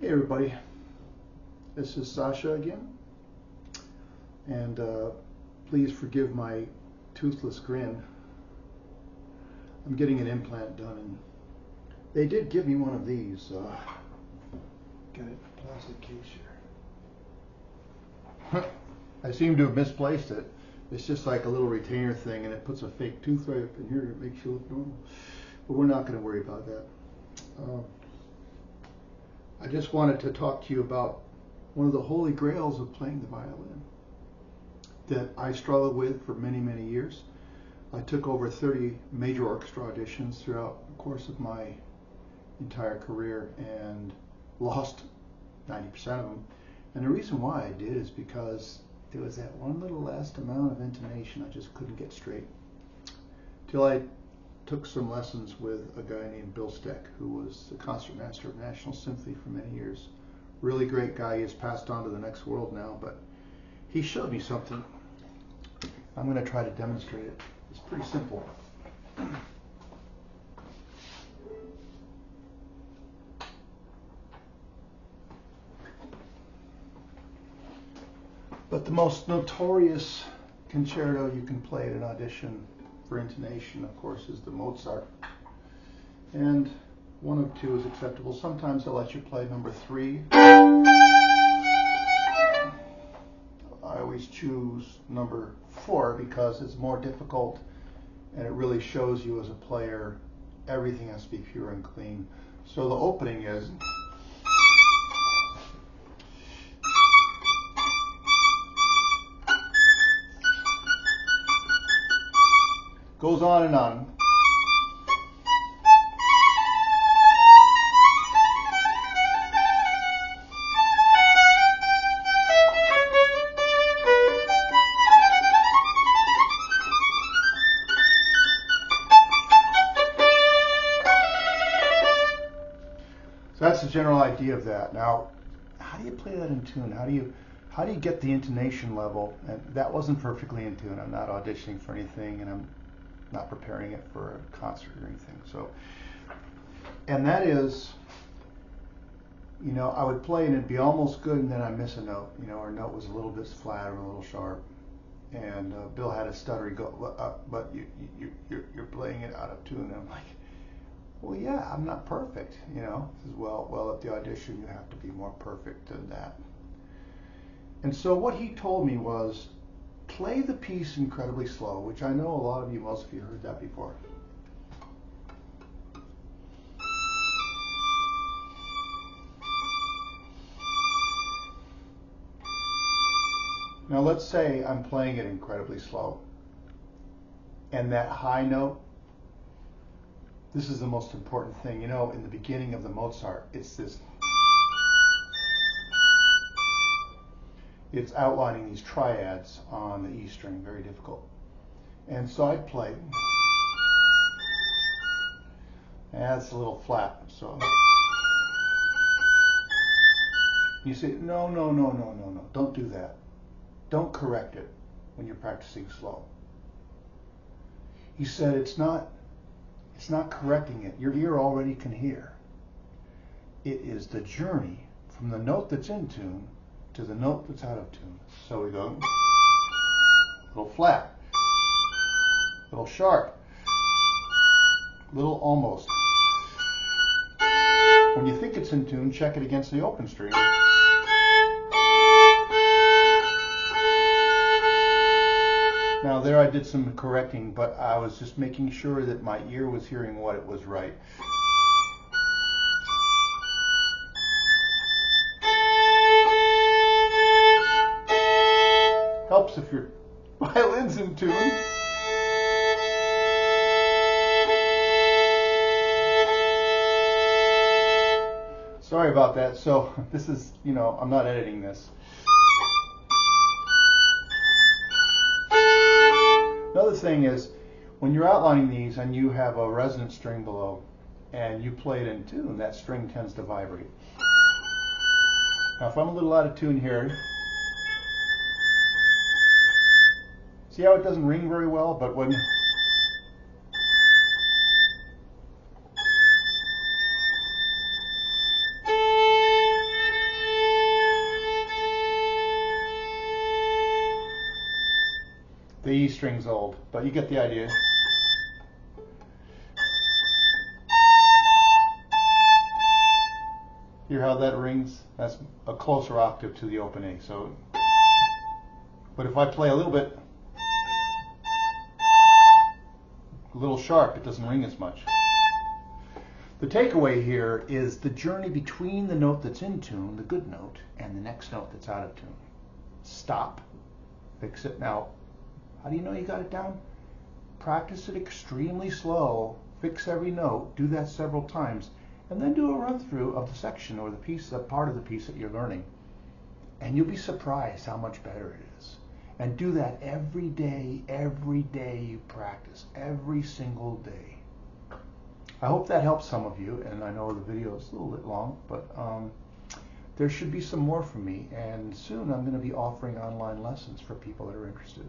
Hey everybody, this is Sasha again, and please forgive my toothless grin. I'm getting an implant done, and they did give me one of these. Got it, plastic case here. I seem to have misplaced it. It's just like a little retainer thing, and it puts a fake tooth right up in here. It makes you look normal, but we're not going to worry about that. I just wanted to talk to you about one of the holy grails of playing the violin that I struggled with for many, many years. I took over 30 major orchestra auditions throughout the course of my entire career and lost 90% of them. And the reason why I did is because there was that one little last amount of intonation I just couldn't get straight. Till I took some lessons with a guy named Bill Steck, who was the concertmaster of National Symphony for many years. Really great guy. He has passed on to the next world now, but he showed me something. I'm going to try to demonstrate it. It's pretty simple. But the most notorious concerto you can play at an audition for intonation, of course, is the Mozart. And one of two is acceptable. Sometimes I'll let you play number 3. I always choose number 4 because it's more difficult and it really shows you as a player everything has to be pure and clean. So the opening is goes on and on. So that's the general idea of that. Now, how do you play that in tune? How do you get the intonation level? And that wasn't perfectly in tune. I'm not auditioning for anything, and I'm not preparing it for a concert or anything. So, and that is, I would play and it'd be almost good, and then I miss a note. Our note was a little bit flat or a little sharp, and Bill had a stutter. He go, but you're playing it out of tune. And I'm like, well, yeah, I'm not perfect. He says, well, at the audition you have to be more perfect than that. And so what he told me was, play the piece incredibly slow, which I know most of you heard that before. Now let's say I'm playing it incredibly slow, and that high note, this is the most important thing. In the beginning of the Mozart, it's outlining these triads on the E string, very difficult. And so I'd play. That's a little flat, so. You say, no, don't do that. Don't correct it when you're practicing slow. He said, it's not correcting it. Your ear already can hear. It is the journey from the note that's in tune to the note that's out of tune. So we go a little flat, a little sharp, a little almost. When you think it's in tune, check it against the open string. Now there I did some correcting, but I was just making sure that my ear was hearing what it was right. Helps if your violin's in tune. Sorry about that. So this is, I'm not editing this. Another thing is, when you're outlining these and you have a resonant string below and you play it in tune, that string tends to vibrate. Now if I'm a little out of tune here, see how it doesn't ring very well, but when The E string's old, but you get the idea. Hear how that rings? That's a closer octave to the open A. So, but if I play a little sharp, it doesn't ring as much. The takeaway here is the journey between the note that's in tune, the good note, and the next note that's out of tune. Stop, fix it. Now, how do you know you got it down? Practice it extremely slow, fix every note, do that several times, and then do a run through of the section or the piece, the part of the piece that you're learning. And you'll be surprised how much better it is. And do that every day you practice, every single day. I hope that helps some of you, and I know the video is a little bit long, but there should be some more from me, and soon I'm going to be offering online lessons for people that are interested.